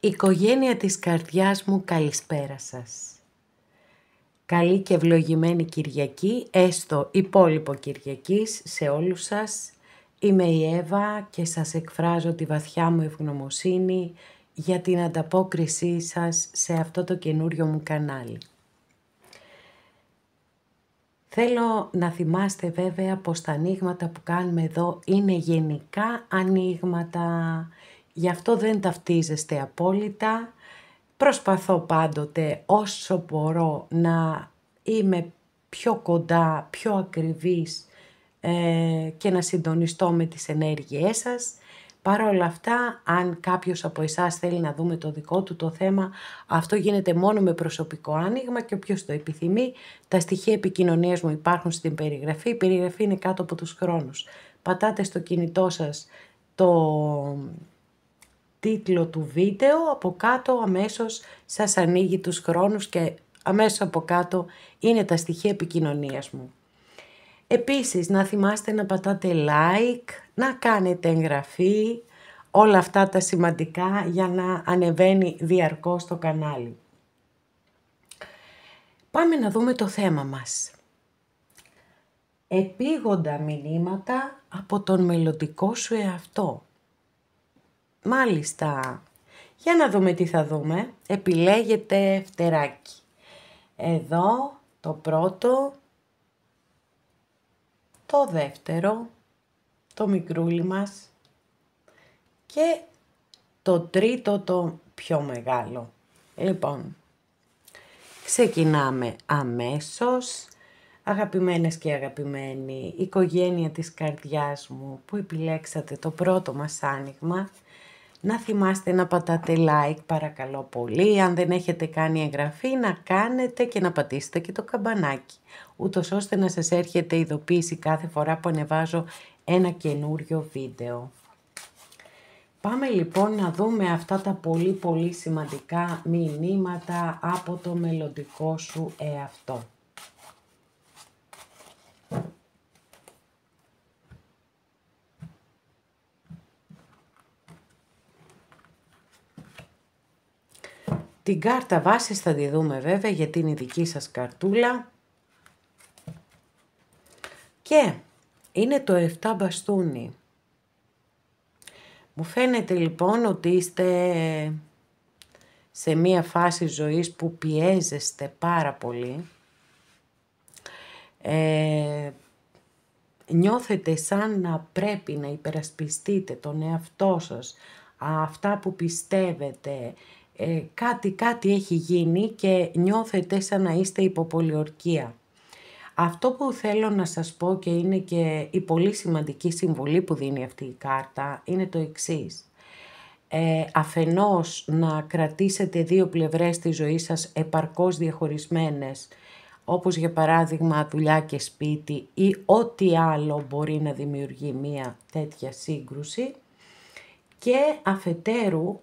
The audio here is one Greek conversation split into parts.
Οικογένεια της καρδιάς μου, καλησπέρα σας. Καλή και ευλογημένη Κυριακή, έστω υπόλοιπο Κυριακής σε όλους σας. Είμαι η Εύα και σας εκφράζω τη βαθιά μου ευγνωμοσύνη για την ανταπόκρισή σας σε αυτό το καινούριο μου κανάλι. Θέλω να θυμάστε βέβαια πως τα ανοίγματα που κάνουμε εδώ είναι γενικά ανοίγματα, γι' αυτό δεν ταυτίζεστε απόλυτα. Προσπαθώ πάντοτε όσο μπορώ να είμαι πιο κοντά, πιο ακριβής και να συντονιστώ με τις ενέργειές σας. Παρ' όλα αυτά, αν κάποιος από εσάς θέλει να δούμε το δικό του το θέμα, αυτό γίνεται μόνο με προσωπικό άνοιγμα και όποιος το επιθυμεί, τα στοιχεία επικοινωνίας μου υπάρχουν στην περιγραφή. Η περιγραφή είναι κάτω από τους χρόνους. Πατάτε στο κινητό σας το τίτλο του βίντεο, από κάτω αμέσως σας ανοίγει τους χρόνους και αμέσως από κάτω είναι τα στοιχεία επικοινωνίας μου. Επίσης, να θυμάστε να πατάτε like, να κάνετε εγγραφή, όλα αυτά τα σημαντικά για να ανεβαίνει διαρκώς το κανάλι. Πάμε να δούμε το θέμα μας. Επίγοντα μηνύματα από τον μελλοντικό σου εαυτό. Μάλιστα, για να δούμε τι θα δούμε. Επιλέγετε φτεράκι. Εδώ το πρώτο, το δεύτερο, το μικρούλι μας και το τρίτο, το πιο μεγάλο. Λοιπόν, ξεκινάμε αμέσως. Αγαπημένες και αγαπημένοι, οικογένεια της καρδιάς μου που επιλέξατε το πρώτο μας άνοιγμα, να θυμάστε να πατάτε like παρακαλώ πολύ, αν δεν έχετε κάνει εγγραφή να κάνετε και να πατήσετε και το καμπανάκι, ούτως ώστε να σας έρχεται ειδοποίηση κάθε φορά που ανεβάζω ένα καινούριο βίντεο. Πάμε λοιπόν να δούμε αυτά τα πολύ σημαντικά μηνύματα από το μελλοντικό σου εαυτό. Την κάρτα βάσης θα τη δούμε βέβαια γιατί είναι η δική σας καρτούλα. Και είναι το 7 μπαστούνι. Μου φαίνεται λοιπόν ότι είστε σε μία φάση ζωής που πιέζεστε πάρα πολύ. Νιώθετε σαν να πρέπει να υπερασπιστείτε τον εαυτό σας, αυτά που πιστεύετε. Κάτι έχει γίνει και νιώθετε σαν να είστε υπό πολιορκία. Αυτό που θέλω να σας πω και είναι και η πολύ σημαντική συμβουλή που δίνει αυτή η κάρτα είναι το εξής. Αφενός να κρατήσετε δύο πλευρές της ζωής σας επαρκώς διαχωρισμένες, όπως για παράδειγμα δουλειά και σπίτι ή ό,τι άλλο μπορεί να δημιουργεί μία τέτοια σύγκρουση. Και αφετέρου,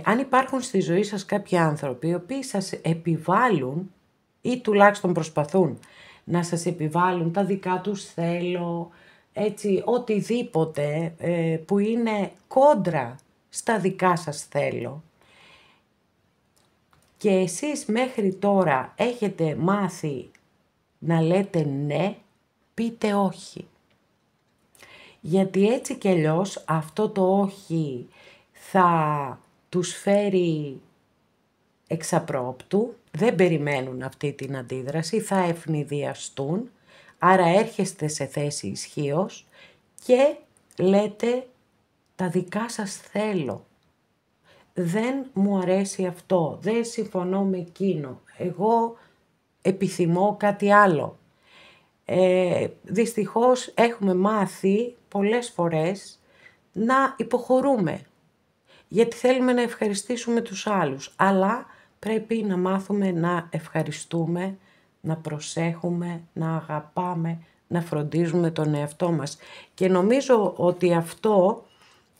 αν υπάρχουν στη ζωή σας κάποιοι άνθρωποι οι οποίοι σας επιβάλλουν ή τουλάχιστον προσπαθούν να σας επιβάλλουν τα δικά τους θέλω, έτσι, οτιδήποτε που είναι κόντρα στα δικά σας θέλω, και εσείς μέχρι τώρα έχετε μάθει να λέτε ναι, πείτε όχι. Γιατί έτσι κι αλλιώς αυτό το όχι θα τους φέρει εξαπρόπτου, δεν περιμένουν αυτή την αντίδραση, θα ευνηδιαστούν, άρα έρχεστε σε θέση ισχύος και λέτε τα δικά σας θέλω. Δεν μου αρέσει αυτό, δεν συμφωνώ με εκείνο, εγώ επιθυμώ κάτι άλλο. Δυστυχώς έχουμε μάθει πολλές φορές να υποχωρούμε, γιατί θέλουμε να ευχαριστήσουμε τους άλλους, αλλά πρέπει να μάθουμε να ευχαριστούμε, να προσέχουμε, να αγαπάμε, να φροντίζουμε τον εαυτό μας. Και νομίζω ότι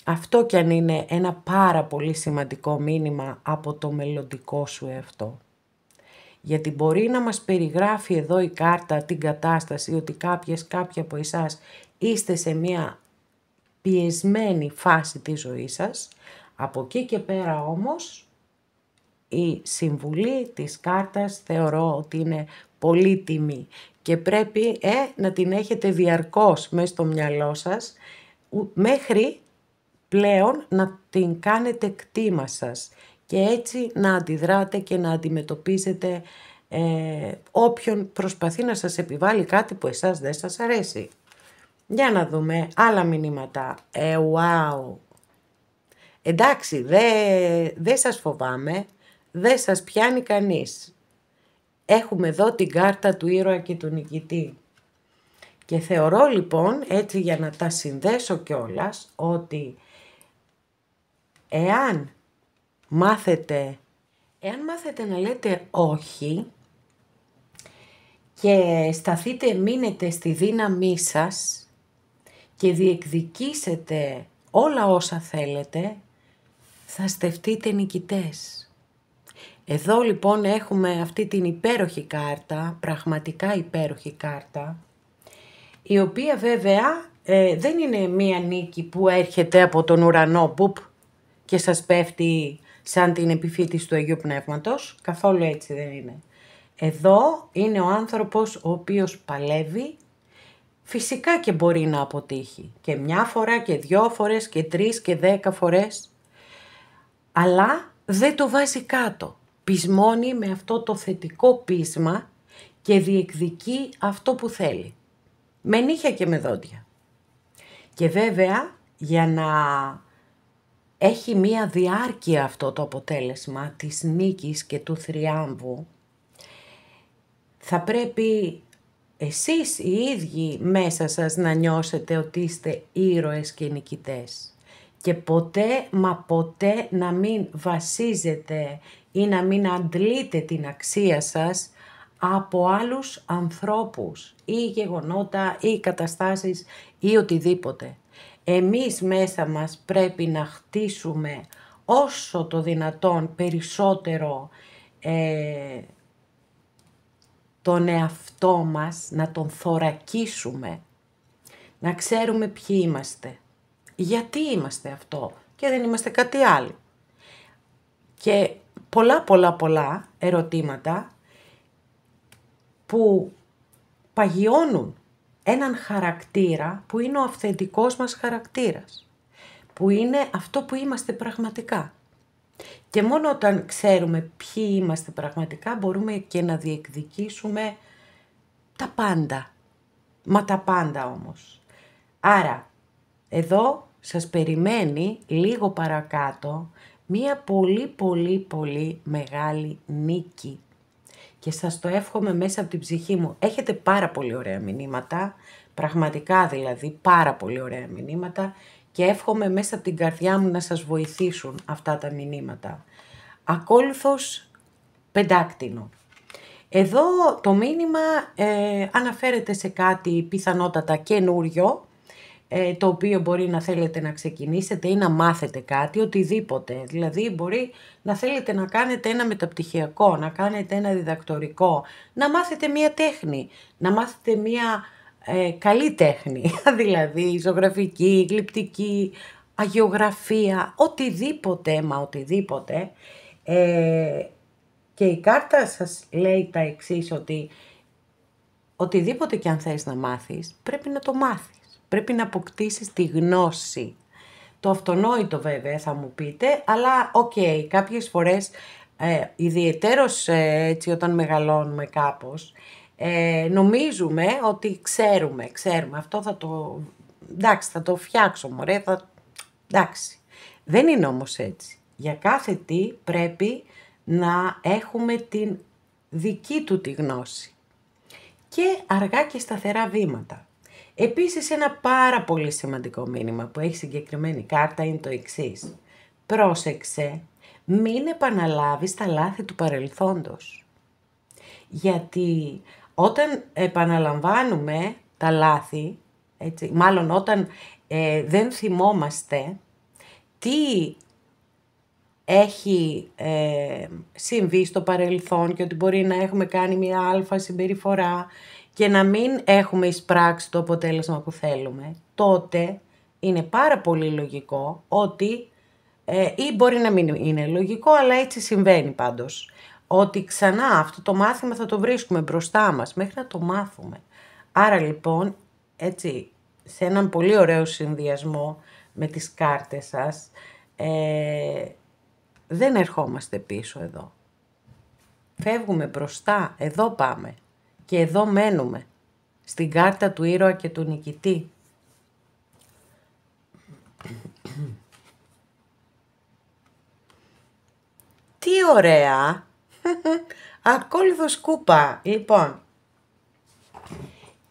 αυτό κι αν είναι ένα πάρα πολύ σημαντικό μήνυμα από το μελλοντικό σου εαυτό. Γιατί μπορεί να μας περιγράφει εδώ η κάρτα την κατάσταση ότι κάποιοι από εσάς είστε σε μια πιεσμένη φάση της ζωής σας, Από εκεί και πέρα όμως, η συμβουλή της κάρτας θεωρώ ότι είναι πολύτιμη και πρέπει να την έχετε διαρκώς μέσα στο μυαλό σας, μέχρι πλέον να την κάνετε κτήμα σας και έτσι να αντιδράτε και να αντιμετωπίζετε όποιον προσπαθεί να σας επιβάλλει κάτι που εσάς δεν σας αρέσει. Για να δούμε άλλα μηνύματα. Wow. Εντάξει, δεν σας φοβάμαι, δεν σας πιάνει κανείς. Έχουμε εδώ την κάρτα του ήρωα και του νικητή. Και θεωρώ λοιπόν, έτσι για να τα συνδέσω κιόλας, ότι εάν μάθετε να λέτε όχι και σταθείτε, μείνετε στη δύναμή σας και διεκδικήσετε όλα όσα θέλετε, θα στεφτείτε νικητές. Εδώ λοιπόν έχουμε αυτή την υπέροχη κάρτα, πραγματικά υπέροχη κάρτα, η οποία βέβαια δεν είναι μία νίκη που έρχεται από τον ουρανό και σας πέφτει σαν την επιφύτηση του Αγίου Πνεύματος, καθόλου έτσι δεν είναι. Εδώ είναι ο άνθρωπος ο οποίος παλεύει, φυσικά και μπορεί να αποτύχει και μια φορά και 2 φορές και 3 και 10 φορές, αλλά δεν το βάζει κάτω. Πεισμώνει με αυτό το θετικό πείσμα και διεκδικεί αυτό που θέλει. Με νύχια και με δόντια. Και βέβαια για να έχει μία διάρκεια αυτό το αποτέλεσμα της νίκης και του θριάμβου, θα πρέπει εσείς οι ίδιοι μέσα σας να νιώσετε ότι είστε ήρωες και νικητές. Και ποτέ μα ποτέ να μην βασίζετε ή να μην αντλείτε την αξία σας από άλλους ανθρώπους ή γεγονότα ή καταστάσεις ή οτιδήποτε. Εμείς μέσα μας πρέπει να χτίσουμε όσο το δυνατόν περισσότερο τον εαυτό μας, να τον θωρακίσουμε, να ξέρουμε ποιοι είμαστε, γιατί είμαστε αυτό και δεν είμαστε κάτι άλλο. Και πολλά ερωτήματα που παγιώνουν έναν χαρακτήρα που είναι ο αυθεντικός μας χαρακτήρας, που είναι αυτό που είμαστε πραγματικά. Και μόνο όταν ξέρουμε ποιοι είμαστε πραγματικά μπορούμε και να διεκδικήσουμε τα πάντα. Μα τα πάντα όμως. Άρα, εδώ σας περιμένει λίγο παρακάτω μία πολύ μεγάλη νίκη. Και σας το εύχομαι μέσα από την ψυχή μου. Έχετε πάρα πολύ ωραία μηνύματα, πραγματικά δηλαδή πάρα πολύ ωραία μηνύματα και εύχομαι μέσα από την καρδιά μου να σας βοηθήσουν αυτά τα μηνύματα. Ακόλουθος πεντάκτηνο. Εδώ το μήνυμα αναφέρεται σε κάτι πιθανότατα καινούριο, το οποίο μπορεί να θέλετε να ξεκινήσετε ή να μάθετε κάτι, οτιδήποτε. Δηλαδή μπορεί να θέλετε να κάνετε ένα μεταπτυχιακό, να κάνετε ένα διδακτορικό, να μάθετε μία τέχνη, να μάθετε μία καλή τέχνη, δηλαδή ζωγραφική, γλυπτική, αγιογραφία, οτιδήποτε, μα οτιδήποτε. Και η κάρτα σας λέει τα εξής, ότι οτιδήποτε και αν θες να μάθεις, πρέπει να το μάθεις. Πρέπει να αποκτήσεις τη γνώση. Το αυτονόητο βέβαια θα μου πείτε, αλλά κάποιες φορές, ιδιαιτέρως έτσι όταν μεγαλώνουμε κάπως, νομίζουμε ότι ξέρουμε, αυτό θα το φτιάξω μωρέ, εντάξει. Δεν είναι όμως έτσι. Για κάθε τι πρέπει να έχουμε την δική του τη γνώση. Και αργά και σταθερά βήματα. Επίσης ένα πάρα πολύ σημαντικό μήνυμα που έχει συγκεκριμένη κάρτα είναι το εξής. Πρόσεξε, μην επαναλάβεις τα λάθη του παρελθόντος. Γιατί όταν επαναλαμβάνουμε τα λάθη, έτσι, μάλλον όταν δεν θυμόμαστε τι έχει συμβεί στο παρελθόν και ότι μπορεί να έχουμε κάνει μια αλφα συμπεριφορά και να μην έχουμε εισπράξει το αποτέλεσμα που θέλουμε, τότε είναι πάρα πολύ λογικό ότι Ή μπορεί να μην είναι λογικό, αλλά έτσι συμβαίνει πάντως. Ότι ξανά αυτό το μάθημα θα το βρίσκουμε μπροστά μας, μέχρι να το μάθουμε. Άρα λοιπόν, έτσι, σε έναν πολύ ωραίο συνδυασμό με τις κάρτες σας, δεν ερχόμαστε πίσω εδώ. Φεύγουμε μπροστά, εδώ πάμε και εδώ μένουμε, στην κάρτα του ήρωα και του νικητή. Τι ωραία! Ακόλουθο σκούπα. Λοιπόν,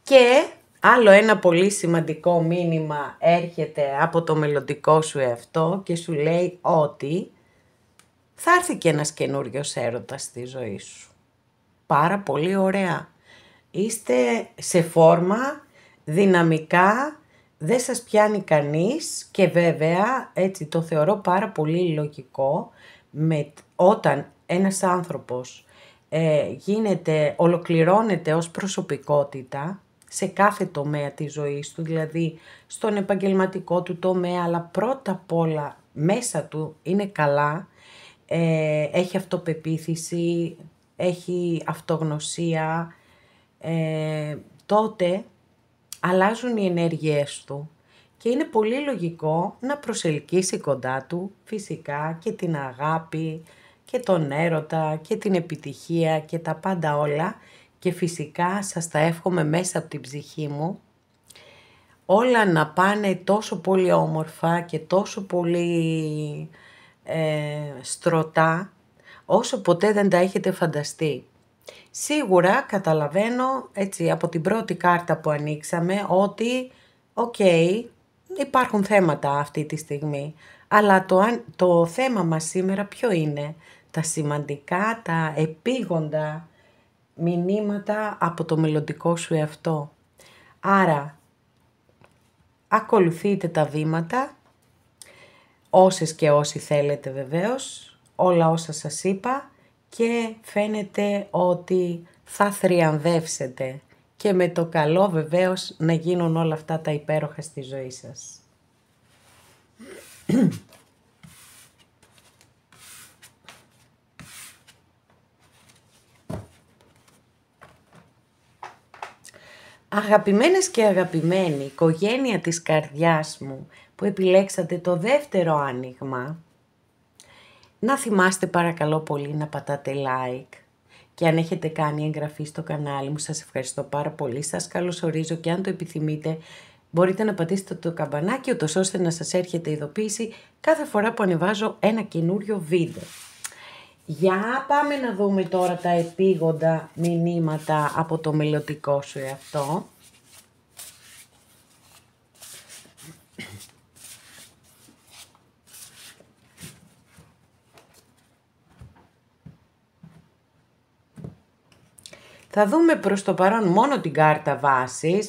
και άλλο ένα πολύ σημαντικό μήνυμα έρχεται από το μελλοντικό σου εαυτό και σου λέει ότι θα έρθει και ένας καινούριος έρωτας στη ζωή σου. Πάρα πολύ ωραία. Είστε σε φόρμα, δυναμικά, δεν σας πιάνει κανείς και βέβαια, έτσι το θεωρώ πάρα πολύ λογικό, όταν ένας άνθρωπος ολοκληρώνεται ως προσωπικότητα σε κάθε τομέα της ζωής του, δηλαδή στον επαγγελματικό του τομέα, αλλά πρώτα απ' όλα μέσα του είναι καλά, έχει αυτοπεποίθηση, έχει αυτογνωσία, τότε αλλάζουν οι ενέργειές του και είναι πολύ λογικό να προσελκύσει κοντά του φυσικά και την αγάπη και τον έρωτα και την επιτυχία και τα πάντα όλα, και φυσικά σας τα εύχομαι μέσα από την ψυχή μου όλα να πάνε τόσο πολύ όμορφα και τόσο πολύ στρωτά όσο ποτέ δεν τα έχετε φανταστεί. Σίγουρα καταλαβαίνω έτσι από την πρώτη κάρτα που ανοίξαμε ότι υπάρχουν θέματα αυτή τη στιγμή, αλλά το θέμα μας σήμερα ποιο είναι? Τα σημαντικά, τα επίγοντα μηνύματα από το μελλοντικό σου εαυτό. Άρα ακολουθείτε τα βήματα, όσες και όσοι θέλετε βεβαίως, όλα όσα σας είπα, και φαίνεται ότι θα θριαμβεύσετε και με το καλό βεβαίως να γίνουν όλα αυτά τα υπέροχα στη ζωή σας. Αγαπημένες και αγαπημένοι, οικογένεια της καρδιάς μου που επιλέξατε το δεύτερο άνοιγμα, να θυμάστε παρακαλώ πολύ να πατάτε like και αν έχετε κάνει εγγραφή στο κανάλι μου σας ευχαριστώ πάρα πολύ, σας καλωσορίζω και αν το επιθυμείτε μπορείτε να πατήσετε το καμπανάκι ούτως ώστε να σας έρχεται ειδοποίηση κάθε φορά που ανεβάζω ένα καινούριο βίντεο. Για πάμε να δούμε τώρα τα επίγοντα μηνύματα από το μελλοντικό σου εαυτό. Θα δούμε προς το παρόν μόνο την κάρτα βάσης,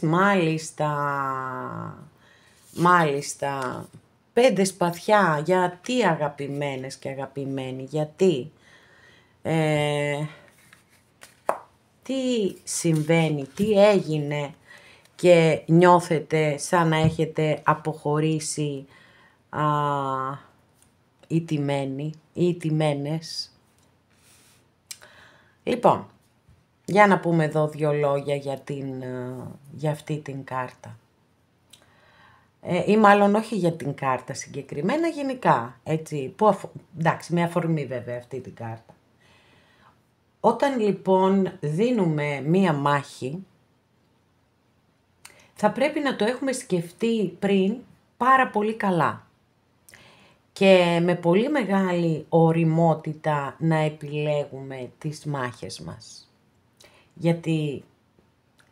μάλιστα, 5 σπαθιά, γιατί αγαπημένες και αγαπημένοι, γιατί, τι συμβαίνει, τι έγινε και νιώθετε σαν να έχετε αποχωρήσει οι τιμένοι ή οι τιμένες. Λοιπόν, για να πούμε εδώ 2 λόγια για αυτή την κάρτα. Ή μάλλον όχι για την κάρτα συγκεκριμένα, γενικά, έτσι, εντάξει, με αφορμή βέβαια αυτή την κάρτα. Όταν λοιπόν δίνουμε μία μάχη, θα πρέπει να το έχουμε σκεφτεί πριν πάρα πολύ καλά και με πολύ μεγάλη ωριμότητα να επιλέγουμε τις μάχες μας. Γιατί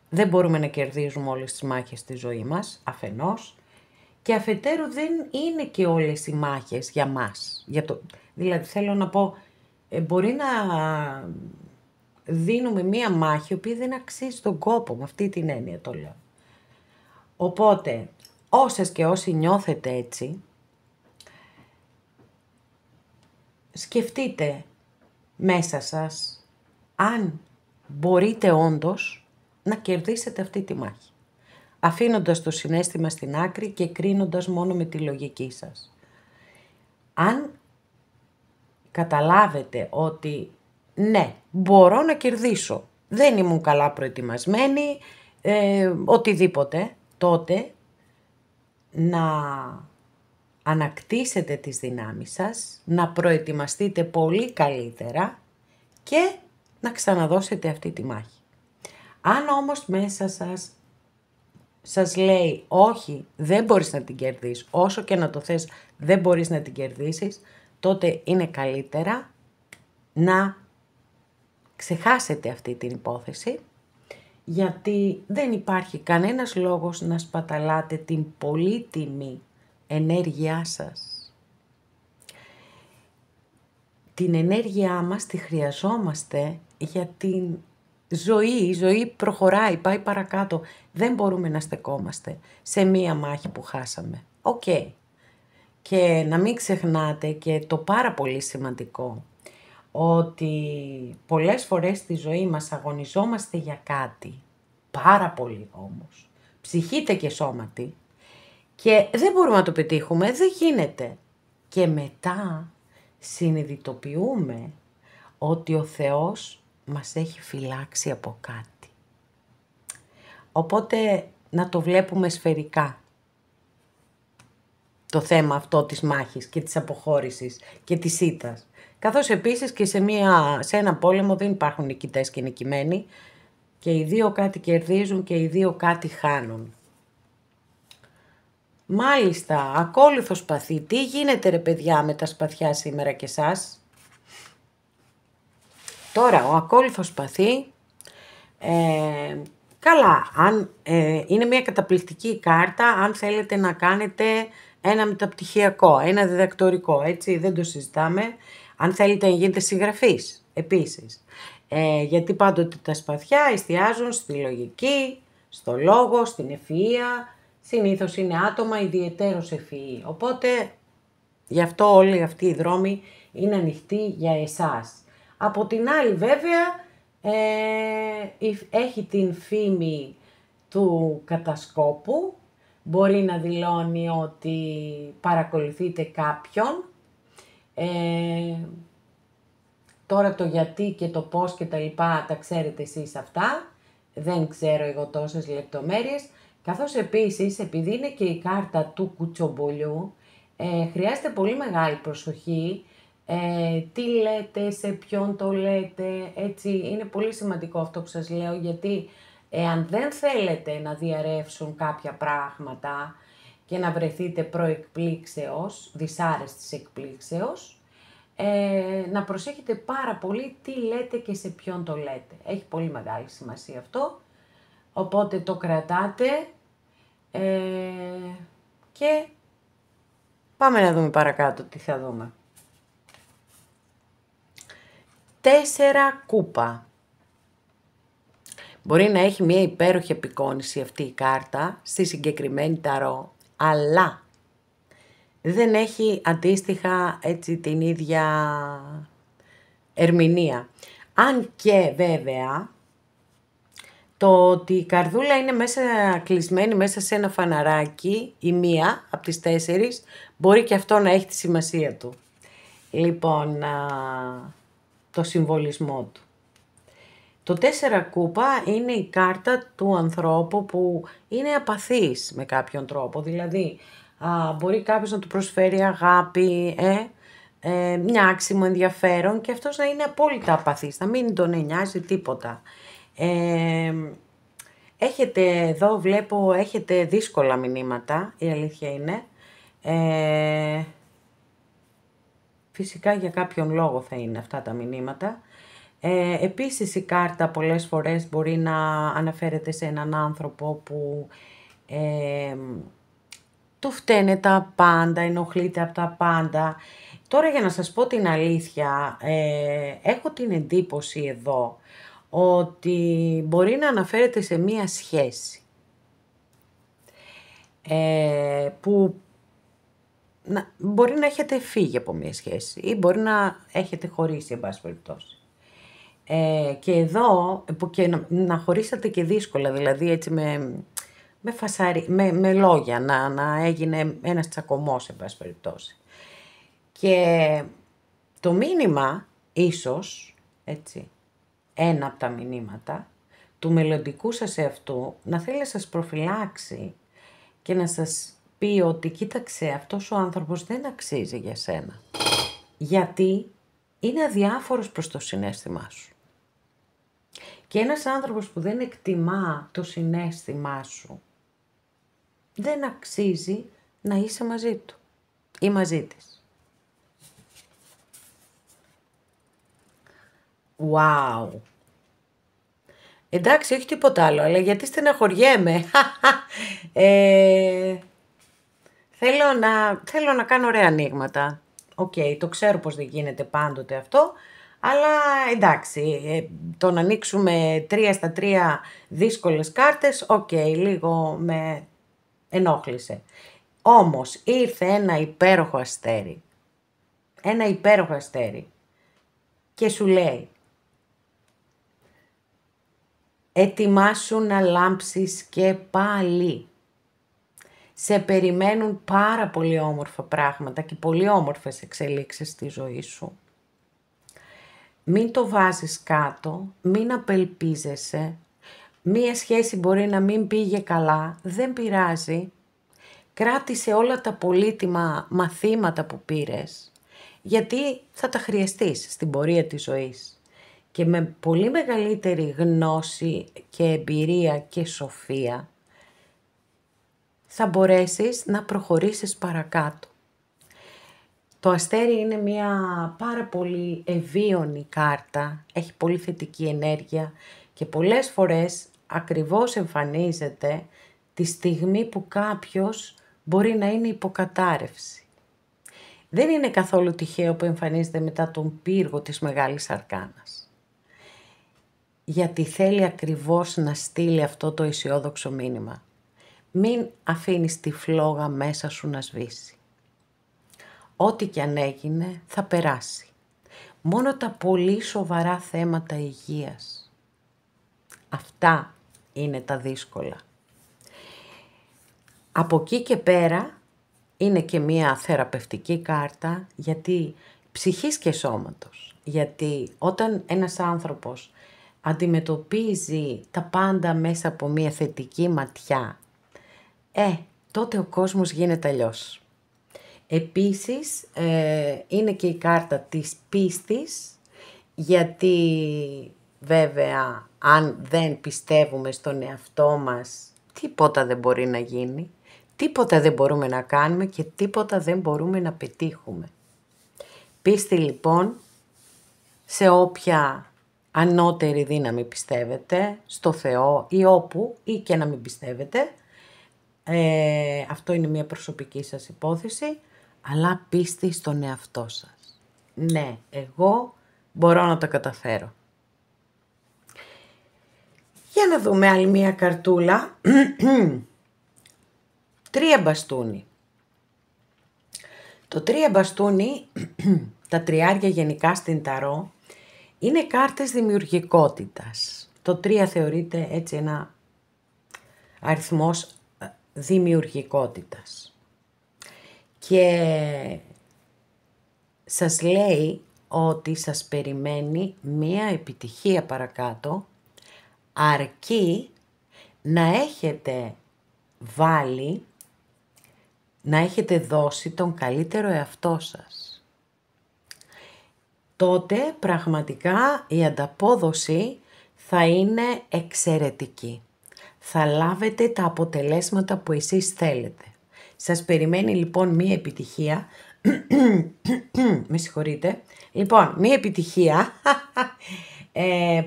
δεν μπορούμε να κερδίζουμε όλες τις μάχες στη ζωή μας, αφενός, και αφετέρου δεν είναι και όλες οι μάχες για μας. Δηλαδή θέλω να πω, μπορεί να δίνουμε μία μάχη, η οποία δεν αξίζει τον κόπο, με αυτή την έννοια το λέω. Οπότε, όσες και όσοι νιώθετε έτσι, σκεφτείτε μέσα σας αν μπορείτε όντως να κερδίσετε αυτή τη μάχη, αφήνοντας το συναίσθημα στην άκρη και κρίνοντας μόνο με τη λογική σας. Αν καταλάβετε ότι ναι, μπορώ να κερδίσω, δεν ήμουν καλά προετοιμασμένη, οτιδήποτε, τότε να ανακτήσετε τις δυνάμεις σας, να προετοιμαστείτε πολύ καλύτερα και να ξαναδώσετε αυτή τη μάχη. Αν όμως μέσα σας λέει όχι, δεν μπορείς να την κερδίσεις, όσο και να το θες δεν μπορείς να την κερδίσεις, τότε είναι καλύτερα να ξεχάσετε αυτή την υπόθεση, γιατί δεν υπάρχει κανένας λόγος να σπαταλάτε την πολύτιμη ενέργειά σας. Την ενέργειά μας τη χρειαζόμαστε για την ζωή. Η ζωή προχωράει, πάει παρακάτω. Δεν μπορούμε να στεκόμαστε σε μία μάχη που χάσαμε. Οκ. Και να μην ξεχνάτε και το πάρα πολύ σημαντικό, ότι πολλές φορές στη ζωή μας αγωνιζόμαστε για κάτι, πάρα πολύ όμως, ψυχήτε και σώματι, και δεν μπορούμε να το πετύχουμε, δεν γίνεται. Και μετά συνειδητοποιούμε ότι ο Θεός μας έχει φυλάξει από κάτι. Οπότε να το βλέπουμε σφαιρικά. Το θέμα αυτό της μάχης και της αποχώρησης και της ήττας. Καθώς επίσης και σε ένα πόλεμο δεν υπάρχουν νικητές και νικημένοι, και οι δύο κάτι κερδίζουν και οι δύο κάτι χάνουν. Μάλιστα, ακόλουθο σπαθί. Τι γίνεται ρε παιδιά με τα σπαθιά σήμερα και εσάς? Τώρα, ο ακόλουθος σπαθί, καλά, είναι μια καταπληκτική κάρτα αν θέλετε να κάνετε ένα μεταπτυχιακό, ένα διδακτορικό, έτσι, δεν το συζητάμε. Αν θέλετε να γίνετε συγγραφείς, επίσης. Γιατί πάντοτε τα σπαθιά εστιάζουν στη λογική, στο λόγο, στην ευφυΐα. Συνήθως είναι άτομα ιδιαιτέρως ευφυή. Οπότε, γι' αυτό όλοι αυτοί οι δρόμοι είναι ανοιχτοί για εσάς. Από την άλλη βέβαια, έχει την φήμη του κατασκόπου. Μπορεί να δηλώνει ότι παρακολουθείτε κάποιον. Τώρα το γιατί και το πώς και τα λοιπά τα ξέρετε εσείς αυτά. Δεν ξέρω εγώ τόσες λεπτομέρειες. Καθώς επίσης, επειδή είναι και η κάρτα του κουτσομπολιού, χρειάζεται πολύ μεγάλη προσοχή. Τι λέτε, σε ποιον το λέτε, έτσι, είναι πολύ σημαντικό αυτό που σας λέω, γιατί εάν δεν θέλετε να διαρρεύσουν κάποια πράγματα και να βρεθείτε προεκπλήξεως, δυσάρεστης εκπλήξεως, να προσέχετε πάρα πολύ τι λέτε και σε ποιον το λέτε. Έχει πολύ μεγάλη σημασία αυτό, οπότε το κρατάτε και πάμε να δούμε παρακάτω τι θα δούμε. 4 κούπα. Μπορεί να έχει μια υπέροχη απεικόνηση αυτή η κάρτα στη συγκεκριμένη ταρό, αλλά δεν έχει αντίστοιχα έτσι την ίδια ερμηνεία. Αν και βέβαια το ότι η καρδούλα είναι κλεισμένη μέσα σε ένα φαναράκι, η μία από τις 4, μπορεί και αυτό να έχει τη σημασία του. Λοιπόν, το συμβολισμό του. Το 4 κούπα είναι η κάρτα του ανθρώπου που είναι απαθής με κάποιον τρόπο. Δηλαδή, μπορεί κάποιος να του προσφέρει αγάπη, μοιάξιμο ενδιαφέρον, και αυτός να είναι απόλυτα απαθής, να μην τον νοιάζει τίποτα. Εδώ βλέπω, έχετε δύσκολα μηνύματα, η αλήθεια είναι. Φυσικά για κάποιον λόγο θα είναι αυτά τα μηνύματα. Επίσης η κάρτα πολλές φορές μπορεί να αναφέρεται σε έναν άνθρωπο που του φταίνε τα πάντα, ενοχλείται από τα πάντα. Τώρα για να σας πω την αλήθεια, έχω την εντύπωση εδώ ότι μπορεί να αναφέρεται σε μία σχέση που μπορεί να έχετε φύγει από μία σχέση ή μπορεί να έχετε χωρίσει, εν πάση περιπτώσει. Και εδώ, και να χωρίσατε και δύσκολα, δηλαδή έτσι με λόγια, να έγινε ένας τσακωμός, εν πάση περιπτώσει. Και το μήνυμα, ίσως, έτσι, ένα από τα μηνύματα, του μελλοντικού σας εαυτού, να θέλει να σας προφυλάξει και να σας πει ότι κοίταξε, αυτός ο άνθρωπος δεν αξίζει για σένα. Γιατί είναι αδιάφορος προς το συναίσθημά σου. Και ένας άνθρωπος που δεν εκτιμά το συναίσθημά σου, δεν αξίζει να είσαι μαζί του ή μαζί της. Wow! Εντάξει, όχι τίποτα άλλο, αλλά γιατί στεναχωριέμαι. Θέλω να κάνω ωραία ανοίγματα. Οκ, το ξέρω πως δεν γίνεται πάντοτε αυτό, αλλά εντάξει, το να ανοίξουμε 3 στα 3 δύσκολες κάρτες, λίγο με ενόχλησε. Όμως ήρθε ένα υπέροχο αστέρι. Ένα υπέροχο αστέρι. Και σου λέει, ετοιμάσου να λάμψεις και πάλι. Σε περιμένουν πάρα πολύ όμορφα πράγματα και πολύ όμορφες εξελίξεις στη ζωή σου. Μην το βάζεις κάτω, μην απελπίζεσαι. Μία σχέση μπορεί να μην πήγε καλά, δεν πειράζει. Κράτησε όλα τα πολύτιμα μαθήματα που πήρες, γιατί θα τα χρειαστείς στην πορεία της ζωής. Και με πολύ μεγαλύτερη γνώση και εμπειρία και σοφία, θα μπορέσεις να προχωρήσεις παρακάτω. Το αστέρι είναι μια πάρα πολύ ευίωνη κάρτα, έχει πολύ θετική ενέργεια και πολλές φορές ακριβώς εμφανίζεται τη στιγμή που κάποιος μπορεί να είναι υποκατάρρευση. Δεν είναι καθόλου τυχαίο που εμφανίζεται μετά τον πύργο της Μεγάλης Αρκάνας. Γιατί θέλει ακριβώς να στείλει αυτό το αισιόδοξο μήνυμα. Μην αφήνεις τη φλόγα μέσα σου να σβήσει. Ό,τι και αν έγινε θα περάσει. Μόνο τα πολύ σοβαρά θέματα υγείας. Αυτά είναι τα δύσκολα. Από εκεί και πέρα είναι και μια θεραπευτική κάρτα, γιατί ψυχής και σώματος. Γιατί όταν ένας άνθρωπος αντιμετωπίζει τα πάντα μέσα από μια θετική ματιά, τότε ο κόσμος γίνεται αλλιώς. Επίσης είναι και η κάρτα της πίστης, γιατί βέβαια αν δεν πιστεύουμε στον εαυτό μας, τίποτα δεν μπορεί να γίνει, τίποτα δεν μπορούμε να κάνουμε και τίποτα δεν μπορούμε να πετύχουμε. Πίστη λοιπόν σε όποια ανώτερη δύναμη πιστεύετε, στο Θεό ή όπου ή και να μην πιστεύετε, αυτό είναι μια προσωπική σας υπόθεση, αλλά πίστη στον εαυτό σας. Ναι, εγώ μπορώ να τα καταφέρω. Για να δούμε άλλη μια καρτούλα. 3 μπαστούνι. Το 3 μπαστούνι, τα τριάρια γενικά στην ταρό, είναι κάρτες δημιουργικότητας. Το 3 θεωρείται έτσι ένα αριθμός δημιουργικότητας. Και σας λέει ότι σας περιμένει μία επιτυχία παρακάτω, αρκεί να έχετε βάλει, να έχετε δώσει τον καλύτερο εαυτό σας. Τότε πραγματικά η ανταπόδοση θα είναι εξαιρετική. Θα λάβετε τα αποτελέσματα που εσείς θέλετε. Σας περιμένει λοιπόν μία επιτυχία. Με συγχωρείτε. Λοιπόν, μία επιτυχία.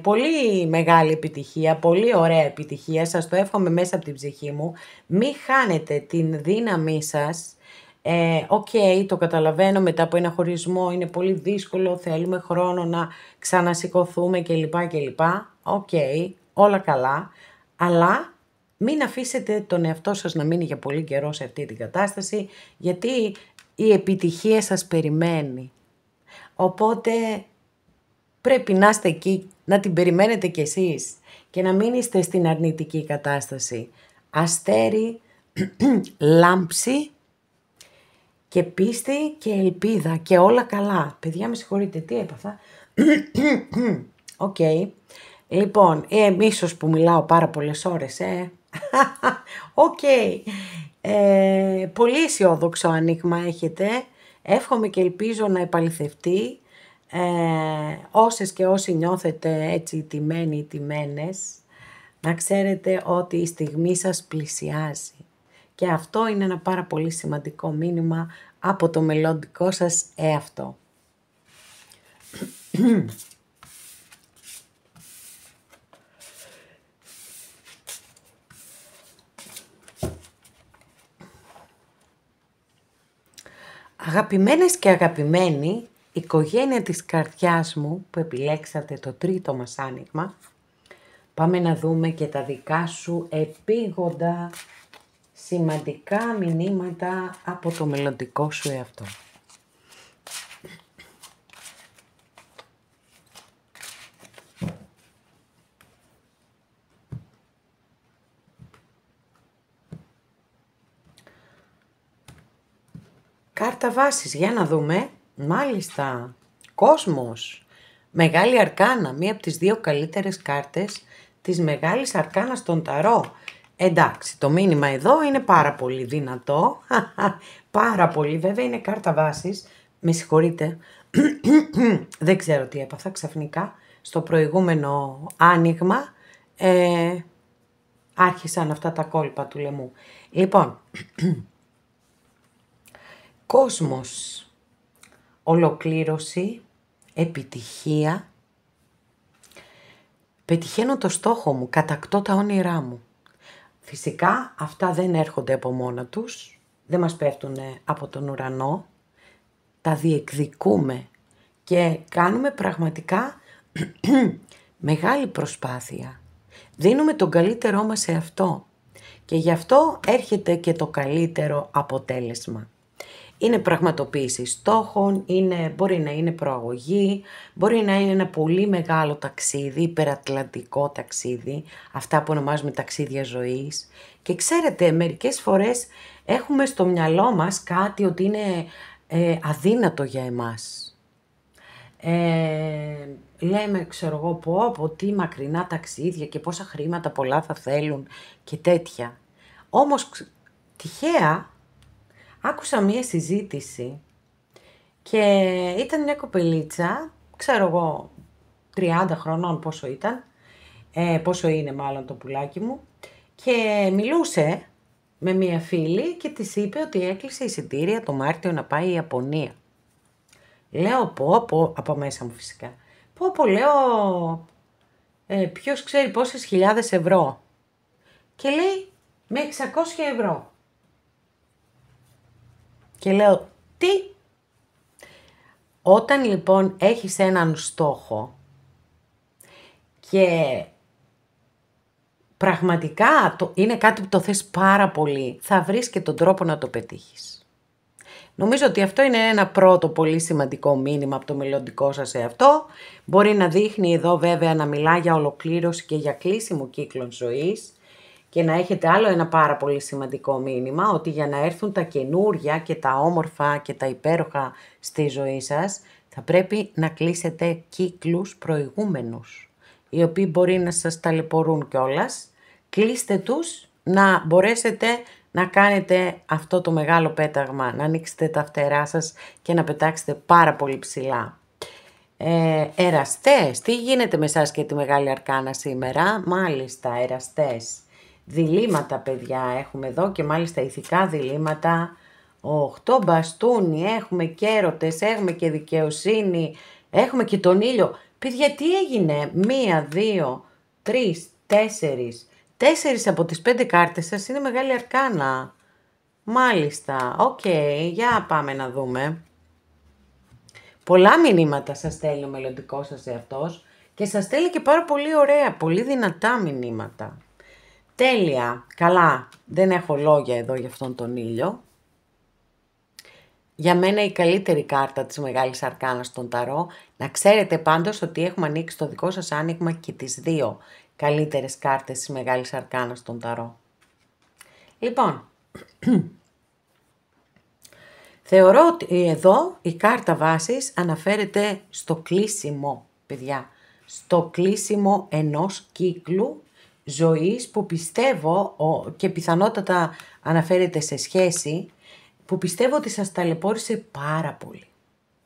Πολύ μεγάλη επιτυχία, πολύ ωραία επιτυχία. Σας το εύχομαι μέσα από την ψυχή μου. Μην χάνετε την δύναμή σας. Το καταλαβαίνω, μετά από ένα χωρισμό είναι πολύ δύσκολο, θέλουμε χρόνο να ξανασηκωθούμε κλπ. Όλα καλά. Αλλά μην αφήσετε τον εαυτό σας να μείνει για πολύ καιρό σε αυτή την κατάσταση, γιατί η επιτυχία σας περιμένει. Οπότε πρέπει να είστε εκεί, να την περιμένετε κι εσείς και να μην είστε στην αρνητική κατάσταση. Αστέρι, λάμψη και πίστη και ελπίδα και όλα καλά. Παιδιά, με συγχωρείτε, τι έπαθα. Οκ. Λοιπόν, ίσως που μιλάω πάρα πολλές ώρες, Οκ. Πολύ αισιόδοξο ανοίγμα έχετε. Εύχομαι και ελπίζω να επαληθευτεί. Όσες και όσοι νιώθετε έτσι τιμένοι ή τιμένες, να ξέρετε ότι η στιγμή σας πλησιάζει. Και αυτό είναι ένα πάρα πολύ σημαντικό μήνυμα από το μελλοντικό σας εαυτό. Αγαπημένες και αγαπημένοι, οικογένεια της καρδιάς μου που επιλέξατε το τρίτο μας άνοιγμα, πάμε να δούμε και τα δικά σου επίγοντα σημαντικά μηνύματα από το μελλοντικό σου εαυτό. Κάρτα βάσης, για να δούμε. Μάλιστα, κόσμος, μεγάλη αρκάνα, μία από τις δύο καλύτερες κάρτες της μεγάλης αρκάνας των ταρό. Εντάξει, το μήνυμα εδώ είναι πάρα πολύ δυνατό, πάρα πολύ, βέβαια είναι κάρτα βάσης, με συγχωρείτε, δεν ξέρω τι έπαθα ξαφνικά, στο προηγούμενο άνοιγμα άρχισαν αυτά τα κόλπα του λαιμού. Λοιπόν, κόσμος, ολοκλήρωση, επιτυχία, πετυχαίνω το στόχο μου, κατακτώ τα όνειρά μου. Φυσικά αυτά δεν έρχονται από μόνα τους, δεν μας πέφτουν από τον ουρανό, τα διεκδικούμε και κάνουμε πραγματικά μεγάλη προσπάθεια. Δίνουμε τον καλύτερό μας σε αυτό και γι' αυτό έρχεται και το καλύτερο αποτέλεσμα. Είναι πραγματοποίηση στόχων, μπορεί να είναι προαγωγή, μπορεί να είναι ένα πολύ μεγάλο ταξίδι, υπερατλαντικό ταξίδι, αυτά που ονομάζουμε ταξίδια ζωής. Και ξέρετε, μερικές φορές έχουμε στο μυαλό μας κάτι ότι είναι αδύνατο για εμάς. Λέμε, ξέρω εγώ, πω τι μακρινά ταξίδια και πόσα χρήματα πολλά θα θέλουν και τέτοια. Όμως τυχαία άκουσα μία συζήτηση και ήταν μια κοπελίτσα, ξέρω εγώ 30 χρονών πόσο ήταν, πόσο είναι μάλλον το πουλάκι μου, και μιλούσε με μία φίλη και της είπε ότι έκλεισε εισιτήρια το Μάρτιο να πάει η Ιαπωνία. Λέω πω, από μέσα μου φυσικά, λέω, ποιος ξέρει πόσες χιλιάδες ευρώ. Και λέει με 600 ευρώ. Και λέω, τι? Όταν λοιπόν έχεις έναν στόχο και πραγματικά είναι κάτι που το θες πάρα πολύ, θα βρεις και τον τρόπο να το πετύχεις. Νομίζω ότι αυτό είναι ένα πρώτο πολύ σημαντικό μήνυμα από το μελλοντικό σας εαυτό. Μπορεί να δείχνει εδώ βέβαια να μιλά για ολοκλήρωση και για κλείσιμο κύκλων ζωής. Και να έχετε άλλο ένα πάρα πολύ σημαντικό μήνυμα, ότι για να έρθουν τα καινούρια και τα όμορφα και τα υπέροχα στη ζωή σας, θα πρέπει να κλείσετε κύκλους προηγούμενους, οι οποίοι μπορεί να σας ταλαιπωρούν κιόλας. Κλείστε τους, να μπορέσετε να κάνετε αυτό το μεγάλο πέταγμα, να ανοίξετε τα φτερά σας και να πετάξετε πάρα πολύ ψηλά. Εραστές, τι γίνεται με εσάς και τη μεγάλη αρκάνα σήμερα? Μάλιστα, εραστές. Διλήμματα, παιδιά, έχουμε εδώ και μάλιστα ηθικά διλήμματα. 8 μπαστούνι, έχουμε και έρωτες, έχουμε και δικαιοσύνη, έχουμε και τον ήλιο. Παιδιά, τι έγινε? 1, 2, 3, 4. 4 από τις 5 κάρτες σας είναι μεγάλη αρκάνα. Μάλιστα, οκ, για πάμε να δούμε. Πολλά μηνύματα σας στέλνει ο μελλοντικός σας εαυτός και σας στέλνει και πάρα πολύ ωραία, πολύ δυνατά μηνύματα. Τέλεια, καλά, δεν έχω λόγια εδώ για αυτόν τον ήλιο. Για μένα η καλύτερη κάρτα της μεγάλης αρκάνας των ταρό. Να ξέρετε πάντως ότι έχουμε ανοίξει το δικό σας άνοιγμα και τις δύο καλύτερες κάρτες της μεγάλης αρκάνας των ταρό. Λοιπόν, Θεωρώ ότι εδώ η κάρτα βάσης αναφέρεται στο κλείσιμο, παιδιά. Στο κλείσιμο ενός κύκλου ζωής που πιστεύω και πιθανότατα αναφέρεται σε σχέση που πιστεύω ότι σας ταλαιπώρησε πάρα πολύ.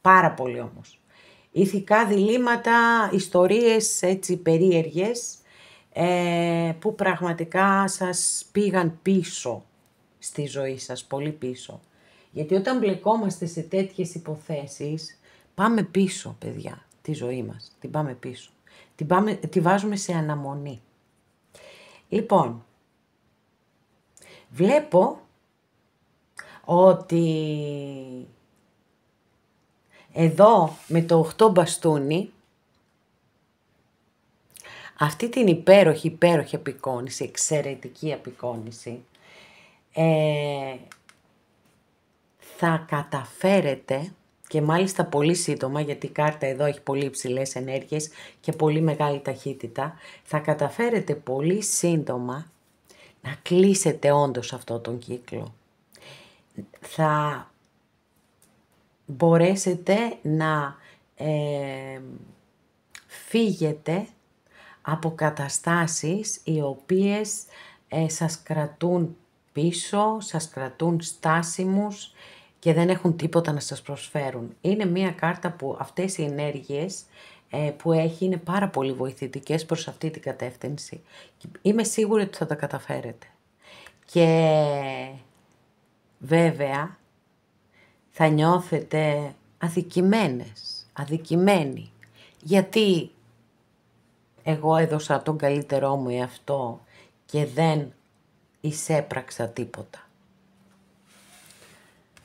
Πάρα πολύ όμως. Ηθικά διλήμματα, ιστορίες έτσι περίεργες που πραγματικά σας πήγαν πίσω στη ζωή σας, πολύ πίσω. Γιατί όταν μπλεκόμαστε σε τέτοιες υποθέσεις, πάμε πίσω, παιδιά, τη ζωή μας. Την πάμε πίσω. Τη βάζουμε σε αναμονή. Λοιπόν, βλέπω ότι εδώ με το 8 μπαστούνι, αυτή την υπέροχη απεικόνηση, εξαιρετική απεικόνηση, θα καταφέρετε, και μάλιστα πολύ σύντομα, γιατί η κάρτα εδώ έχει πολύ υψηλές ενέργειες και πολύ μεγάλη ταχύτητα, θα καταφέρετε πολύ σύντομα να κλείσετε όντως αυτό τον κύκλο. Θα μπορέσετε να φύγετε από καταστάσεις οι οποίες σας κρατούν πίσω, σας κρατούν στάσιμους και δεν έχουν τίποτα να σας προσφέρουν. Είναι μία κάρτα που αυτές οι ενέργειες που έχει είναι πάρα πολύ βοηθητικές προς αυτή την κατεύθυνση. Είμαι σίγουρη ότι θα τα καταφέρετε. Και βέβαια θα νιώθετε αδικημένοι. Γιατί εγώ έδωσα τον καλύτερό μου εαυτό και δεν εισέπραξα τίποτα.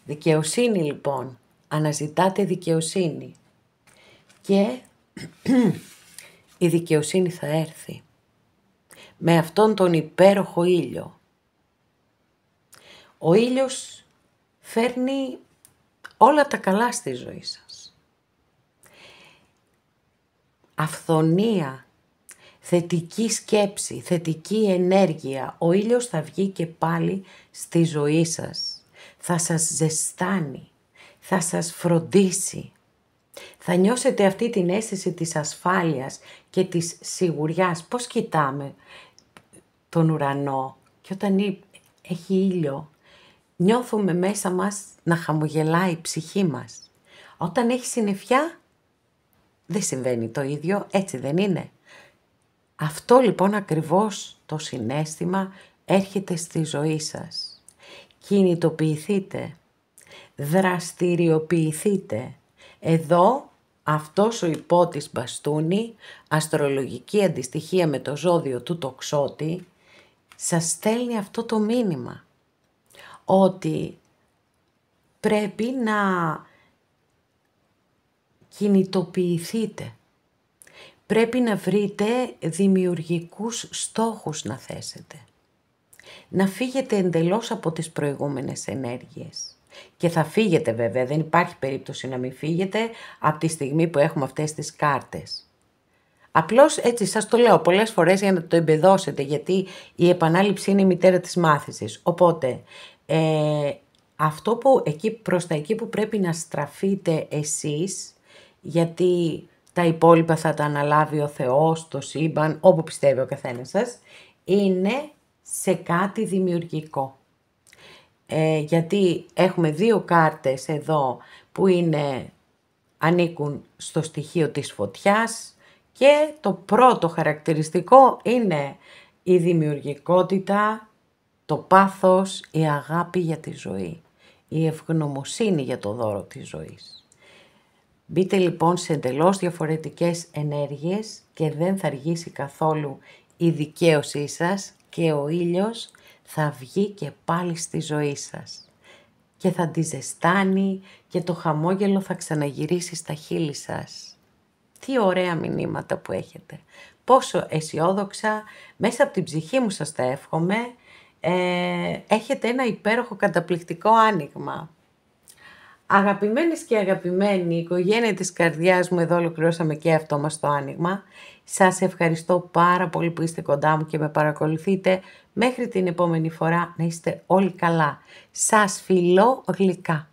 Δικαιοσύνη λοιπόν, αναζητάτε δικαιοσύνη και η δικαιοσύνη θα έρθει με αυτόν τον υπέροχο ήλιο. Ο ήλιος φέρνει όλα τα καλά στη ζωή σας. Αυθονία, θετική σκέψη, θετική ενέργεια. Ο ήλιος θα βγει και πάλι στη ζωή σας. Θα σας ζεστάνει, θα σας φροντίσει. Θα νιώσετε αυτή την αίσθηση της ασφάλειας και της σιγουριάς. Πώς κοιτάμε τον ουρανό και όταν έχει ήλιο, νιώθουμε μέσα μας να χαμογελάει η ψυχή μας. Όταν έχει συννεφιά, δεν συμβαίνει το ίδιο, έτσι δεν είναι. Αυτό λοιπόν ακριβώς το συναίσθημα έρχεται στη ζωή σας. Κινητοποιηθείτε, δραστηριοποιηθείτε. Εδώ αυτός ο υπότης μπαστούνι, αστρολογική αντιστοιχεία με το ζώδιο του τοξότη, σας στέλνει αυτό το μήνυμα. Ότι πρέπει να κινητοποιηθείτε. Πρέπει να βρείτε δημιουργικούς στόχους να θέσετε. Να φύγετε εντελώς από τις προηγούμενες ενέργειες. Και θα φύγετε βέβαια, δεν υπάρχει περίπτωση να μην φύγετε από τη στιγμή που έχουμε αυτές τις κάρτες. Απλώς έτσι σας το λέω πολλές φορές για να το εμπεδώσετε, γιατί η επανάληψη είναι η μητέρα της μάθησης. Οπότε, αυτό που προς τα εκεί που πρέπει να στραφείτε εσείς, γιατί τα υπόλοιπα θα τα αναλάβει ο Θεός, το σύμπαν, όπου πιστεύει ο καθένας σας, είναι σε κάτι δημιουργικό. Γιατί έχουμε δύο κάρτες εδώ που ανήκουν στο στοιχείο της φωτιάς και το πρώτο χαρακτηριστικό είναι η δημιουργικότητα, το πάθος, η αγάπη για τη ζωή, η ευγνωμοσύνη για το δώρο της ζωής. Μπείτε λοιπόν σε εντελώς διαφορετικές ενέργειες και δεν θα αργήσει καθόλου η δικαίωσή σας και ο ήλιος θα βγει και πάλι στη ζωή σας και θα τη ζεστάνει και το χαμόγελο θα ξαναγυρίσει στα χείλη σας. Τι ωραία μηνύματα που έχετε. Πόσο αισιόδοξα, μέσα από την ψυχή μου σας τα εύχομαι, έχετε ένα υπέροχο καταπληκτικό άνοιγμα. Αγαπημένες και αγαπημένοι, η οικογένεια της καρδιάς μου, εδώ ολοκληρώσαμε και αυτό μας το άνοιγμα. Σας ευχαριστώ πάρα πολύ που είστε κοντά μου και με παρακολουθείτε. Μέχρι την επόμενη φορά να είστε όλοι καλά. Σας φιλώ γλυκά.